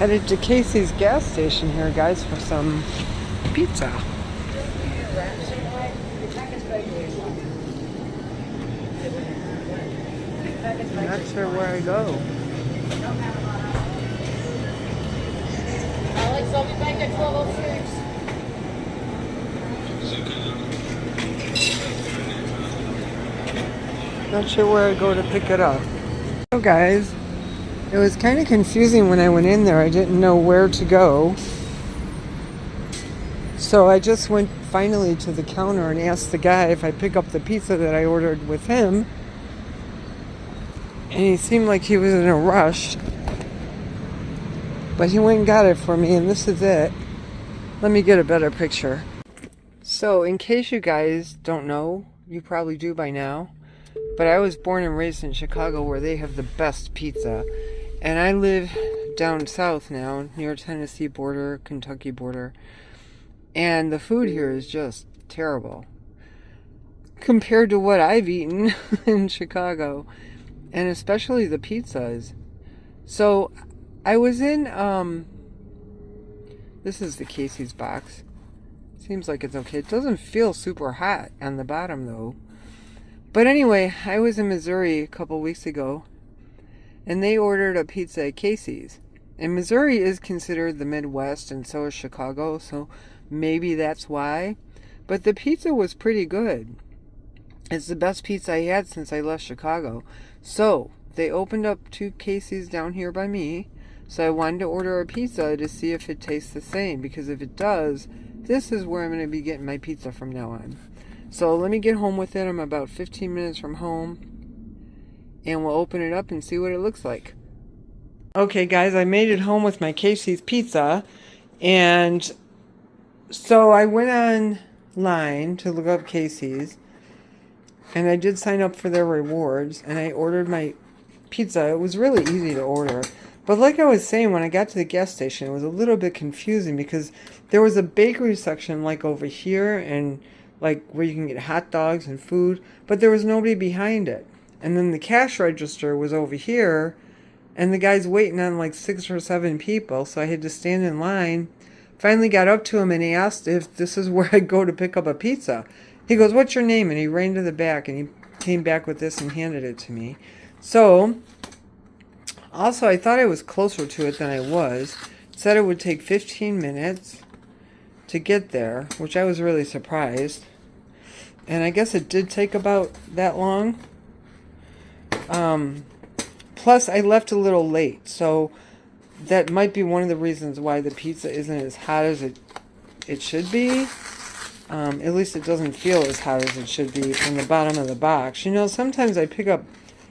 Headed to Casey's gas station here, guys, for some pizza. I'm not sure where I go. Alex, I'll be back at 12:06. Not sure where I go to pick it up. So guys, it was kind of confusing when I went in there. I didn't know where to go. So I just went finally to the counter and asked the guy if I pick up the pizza that I ordered with him. And he seemed like he was in a rush. But he went and got it for me, and this is it. Let me get a better picture. So in case you guys don't know, you probably do by now, but I was born and raised in Chicago where they have the best pizza. And I live down south now, near Tennessee border, Kentucky border. And the food here is just terrible compared to what I've eaten in Chicago. And especially the pizzas. So I was in, this is the Casey's box. Seems like it's okay. It doesn't feel super hot on the bottom though. But anyway, I was in Missouri a couple weeks ago, and they ordered a pizza at Casey's. And Missouri is considered the Midwest, and so is Chicago, so maybe that's why. But the pizza was pretty good. It's the best pizza I had since I left Chicago. So they opened up 2 Casey's down here by me. So I wanted to order a pizza to see if it tastes the same. Because if it does, this is where I'm going to be getting my pizza from now on. So let me get home with it. I'm about 15 minutes from home. And we'll open it up and see what it looks like. Okay guys, I made it home with my Casey's pizza. And so I went online to look up Casey's. And I did sign up for their rewards, and I ordered my pizza. It was really easy to order. But like I was saying, when I got to the gas station, it was a little bit confusing because there was a bakery section like over here and like where you can get hot dogs and food, but there was nobody behind it. And then the cash register was over here, and the guy's waiting on like 6 or 7 people, so I had to stand in line. Finally got up to him and he asked if this is where I go to pick up a pizza. He goes, "What's your name?" And he ran to the back and he came back with this and handed it to me. So, also I thought I was closer to it than I was. It said it would take 15 minutes to get there, which I was really surprised. And I guess it did take about that long. Plus I left a little late, so that might be one of the reasons why the pizza isn't as hot as it should be. At least it doesn't feel as hot as it should be from the bottom of the box. You know, sometimes I pick up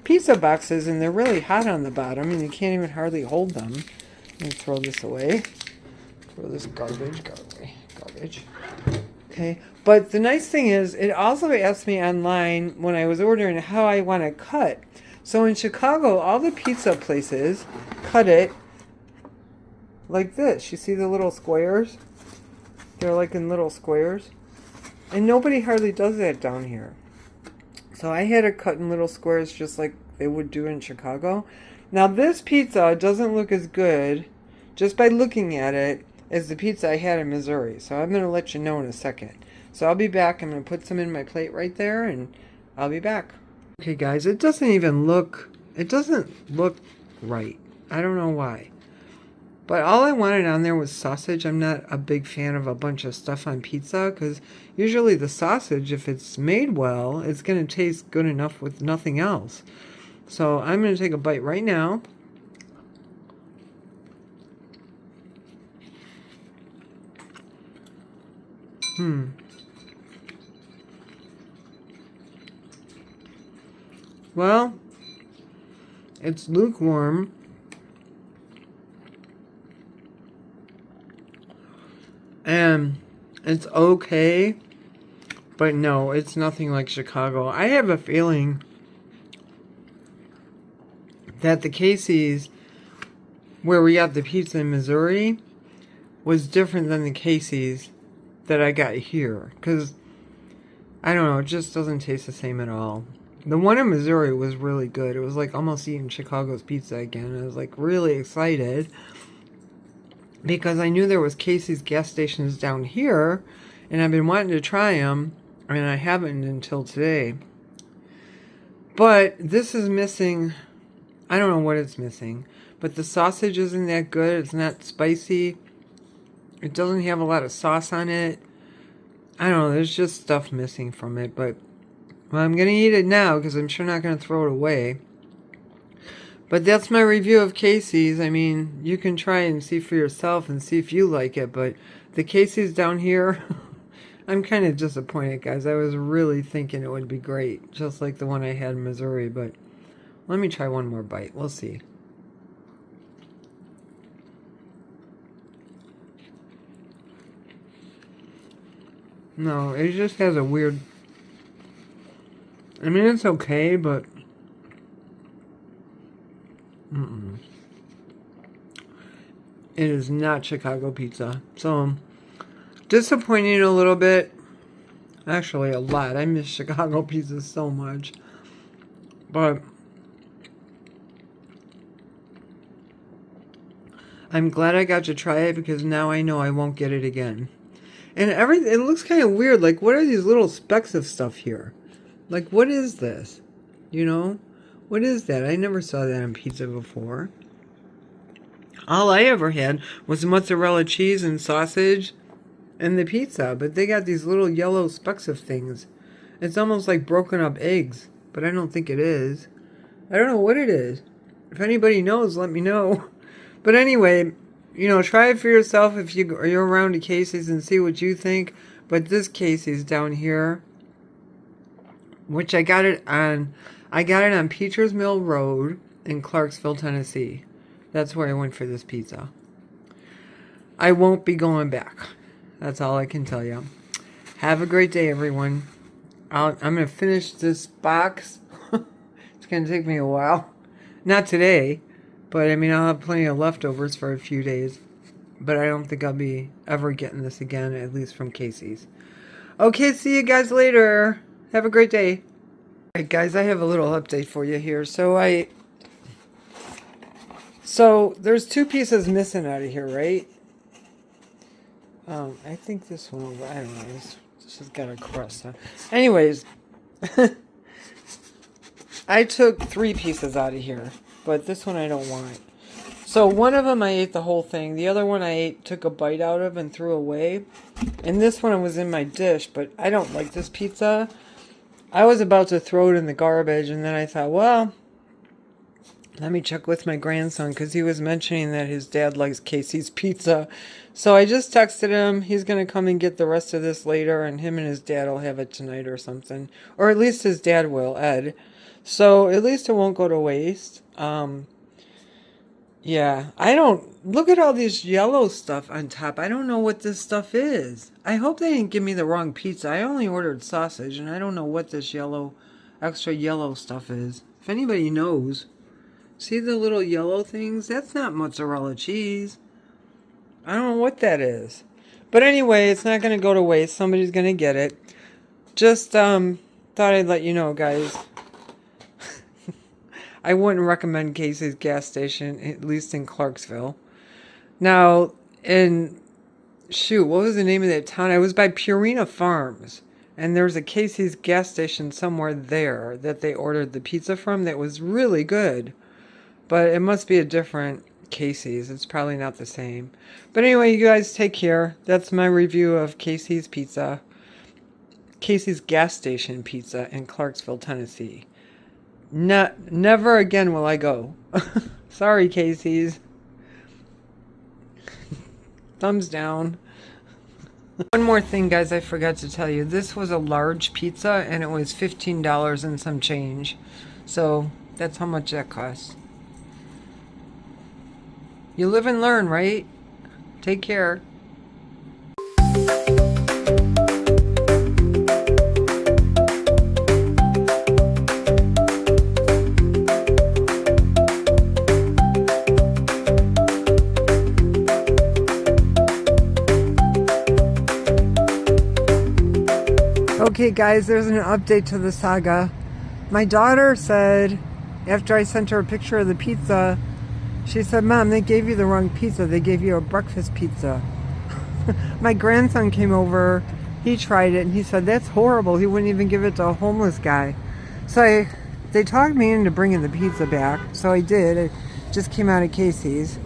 pizza boxes and they're really hot on the bottom and you can't even hardly hold them. Let me throw this away. Throw this garbage. Okay, but the nice thing is, it also asked me online when I was ordering how I want to cut. So in Chicago, all the pizza places cut it like this. You see the little squares? They're like in little squares. And nobody hardly does that down here. So I had it cut in little squares just like they would do in Chicago. Now this pizza doesn't look as good, just by looking at it, as the pizza I had in Missouri. So I'm going to let you know in a second. So I'll be back. I'm going to put some in my plate right there and I'll be back. Okay guys, it doesn't look right. I don't know why. But all I wanted on there was sausage. I'm not a big fan of a bunch of stuff on pizza because usually the sausage, if it's made well, it's going to taste good enough with nothing else. So I'm going to take a bite right now. Well, it's lukewarm. And it's okay, but no, it's nothing like Chicago. I have a feeling that the Casey's, where we got the pizza in Missouri, was different than the Casey's that I got here. Because, I don't know, it just doesn't taste the same at all. The one in Missouri was really good. It was like almost eating Chicago's pizza again. I was like really excited. because I knew there was Casey's gas stations down here, and I've been wanting to try them, and I haven't until today. But this is missing. I don't know what it's missing, but the sausage isn't that good. It's not spicy. It doesn't have a lot of sauce on it. I don't know. There's just stuff missing from it, but well, I'm going to eat it now because I'm sure not going to throw it away. But that's my review of Casey's. I mean, you can try and see for yourself and see if you like it, but the Casey's down here, I'm kind of disappointed, guys. I was really thinking it would be great, just like the one I had in Missouri, but let me try one more bite. We'll see. No, it just has a weird... I mean, it's okay, but... It is not Chicago pizza. So, disappointing a little bit. Actually, a lot. I miss Chicago pizza so much. But... I'm glad I got to try it because now I know I won't get it again. And it looks kind of weird. Like, what are these little specks of stuff here? Like, what is this? You know? What is that? I never saw that on pizza before. All I ever had was mozzarella cheese and sausage and the pizza. But they got these little yellow specks of things. It's almost like broken up eggs. But I don't think it is. I don't know what it is. If anybody knows, let me know. But anyway... You know, try it for yourself if you're around to Casey's and see what you think. But this Casey's down here, which I got it on Peters Mill Road in Clarksville, Tennessee. That's where I went for this pizza. I won't be going back. That's all I can tell you. Have a great day, everyone. I'm going to finish this box. It's going to take me a while. Not today. But, I mean, I'll have plenty of leftovers for a few days. But I don't think I'll be ever getting this again, at least from Casey's. Okay, see you guys later. Have a great day. Alright, guys, I have a little update for you here. So, there's two pieces missing out of here, right? I think this one, I don't know. This has got a crust on. Anyways, I took 3 pieces out of here. But this one I don't want. So one of them I ate the whole thing. The other one I took a bite out of and threw away. And this one was in my dish, but I don't like this pizza. I was about to throw it in the garbage, and then I thought, well, let me check with my grandson, because he was mentioning that his dad likes Casey's pizza. So I just texted him. He's going to come and get the rest of this later, and him and his dad will have it tonight or something. Or at least his dad will, Ed. So at least it won't go to waste. Yeah, I don't... Look at all this yellow stuff on top. I don't know what this stuff is. I hope they didn't give me the wrong pizza. I only ordered sausage, and I don't know what this extra yellow stuff is. If anybody knows. See the little yellow things? That's not mozzarella cheese. I don't know what that is. But anyway, it's not going to go to waste. Somebody's going to get it. Just thought I'd let you know, guys. I wouldn't recommend Casey's gas station, at least in Clarksville. Now, what was the name of that town? I was by Purina Farms, and there's a Casey's gas station somewhere there that they ordered the pizza from that was really good. But it must be a different Casey's. It's probably not the same. But anyway, you guys take care. That's my review of Casey's pizza. Casey's gas station pizza in Clarksville, Tennessee. Never again will I go. Sorry, Casey's. Thumbs down. One more thing, guys, I forgot to tell you. This was a large pizza, and it was $15 and some change. So, that's how much that costs. You live and learn, right? Take care. Okay guys, there's an update to the saga. My daughter said, after I sent her a picture of the pizza, She said, Mom, they gave you the wrong pizza. They gave you a breakfast pizza. My grandson came over. He tried it and he said, that's horrible. He wouldn't even give it to a homeless guy. So they talked me into bringing the pizza back. So I did. It just came out of Casey's.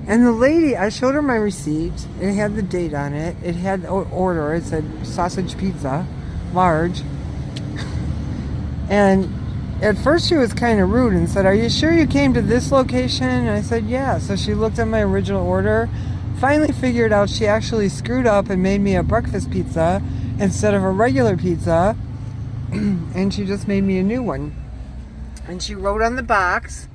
And the lady, I showed her my receipt. It had the date on it. It had the order. It said sausage pizza, large. And at first she was kind of rude and said, are you sure you came to this location? And I said, yeah. So she looked at my original order, finally figured out she actually screwed up and made me a breakfast pizza instead of a regular pizza. And she just made me a new one. And she wrote on the box,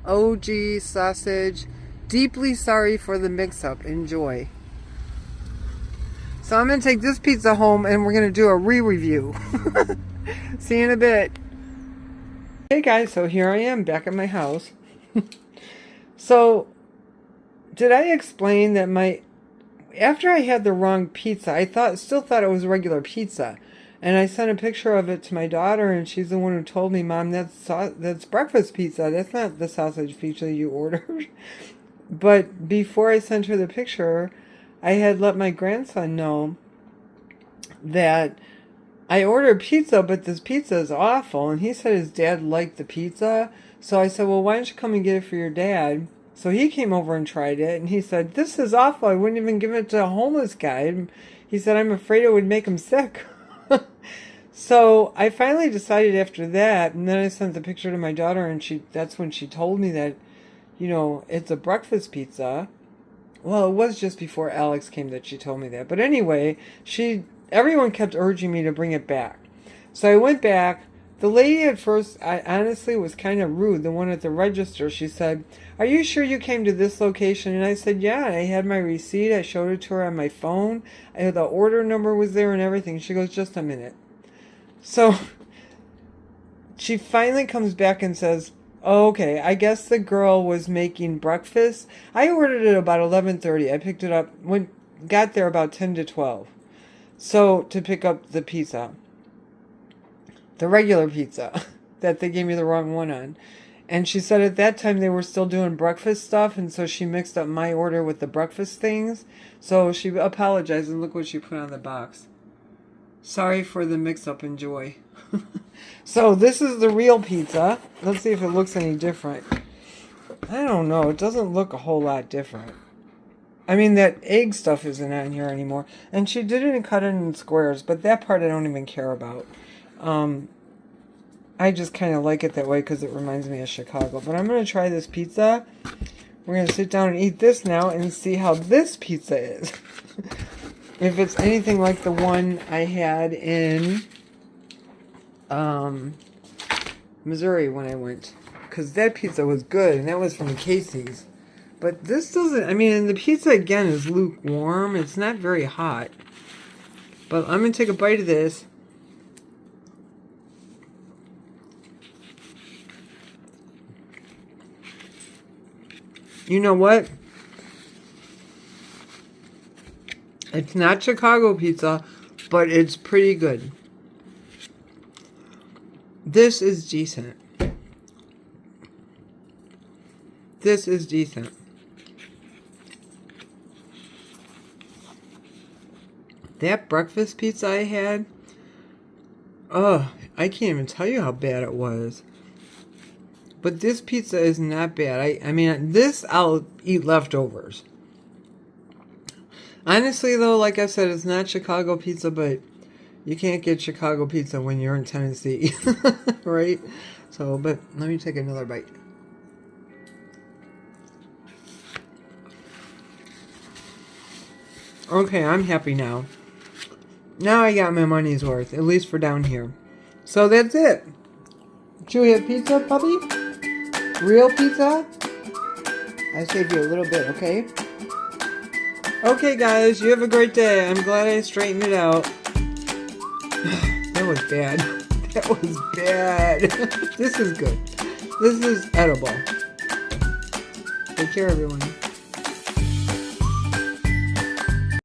OG sausage, deeply sorry for the mix-up. Enjoy. So I'm going to take this pizza home and we're going to do a re-review. See you in a bit. Hey guys, so here I am back at my house. So, did I explain that after I had the wrong pizza, I still thought it was regular pizza. And I sent a picture of it to my daughter and she's the one who told me, Mom, that's breakfast pizza. That's not the sausage pizza you ordered. But before I sent her the picture, I had let my grandson know that I ordered pizza, but this pizza is awful. And he said his dad liked the pizza. So I said, well, why don't you come and get it for your dad? So he came over and tried it. And he said, this is awful. I wouldn't even give it to a homeless guy. And he said, I'm afraid it would make him sick. So I finally decided after that. And then I sent the picture to my daughter. And that's when she told me that, it's a breakfast pizza. Well, it was just before Alex came that she told me that. But anyway, everyone kept urging me to bring it back. So I went back. The lady at first, I honestly was kind of rude. The one at the register, she said, are you sure you came to this location? And I said, yeah. I had my receipt. I showed it to her on my phone. The order number was there and everything. She goes, just a minute. So she finally comes back and says, oh, okay, I guess the girl was making breakfast. I ordered it about 11:30. I picked it up, got there about 10 to 12. So, to pick up the pizza. The regular pizza that they gave me the wrong one on. And she said at that time they were still doing breakfast stuff, and so she mixed up my order with the breakfast things. So she apologized, and look what she put on the box. Sorry for the mix-up, enjoy. So this is the real pizza. Let's see if it looks any different. I don't know. It doesn't look a whole lot different. I mean, that egg stuff isn't on here anymore. And she didn't cut it in squares, but that part I don't even care about. I just kind of like it that way because it reminds me of Chicago. But I'm going to try this pizza. We're going to sit down and eat this now and see how this pizza is. If it's anything like the one I had in Missouri when I went. Because that pizza was good, and that was from Casey's. But this doesn't, I mean, the pizza again is lukewarm. It's not very hot. But I'm going to take a bite of this. You know what? It's not Chicago pizza, but it's pretty good. This is decent. This is decent. That breakfast pizza I had, oh, I can't even tell you how bad it was. But this pizza is not bad. I mean, this I'll eat leftovers. Honestly, though, like I said, it's not Chicago pizza, but you can't get Chicago pizza when you're in Tennessee, right? So, but let me take another bite. Okay, I'm happy now. Now I got my money's worth, at least for down here. So that's it. Did you have pizza, puppy? Real pizza? I saved you a little bit, okay? Okay, guys, you have a great day. I'm glad I straightened it out. That was bad. That was bad. This is good. This is edible. Take care, everyone.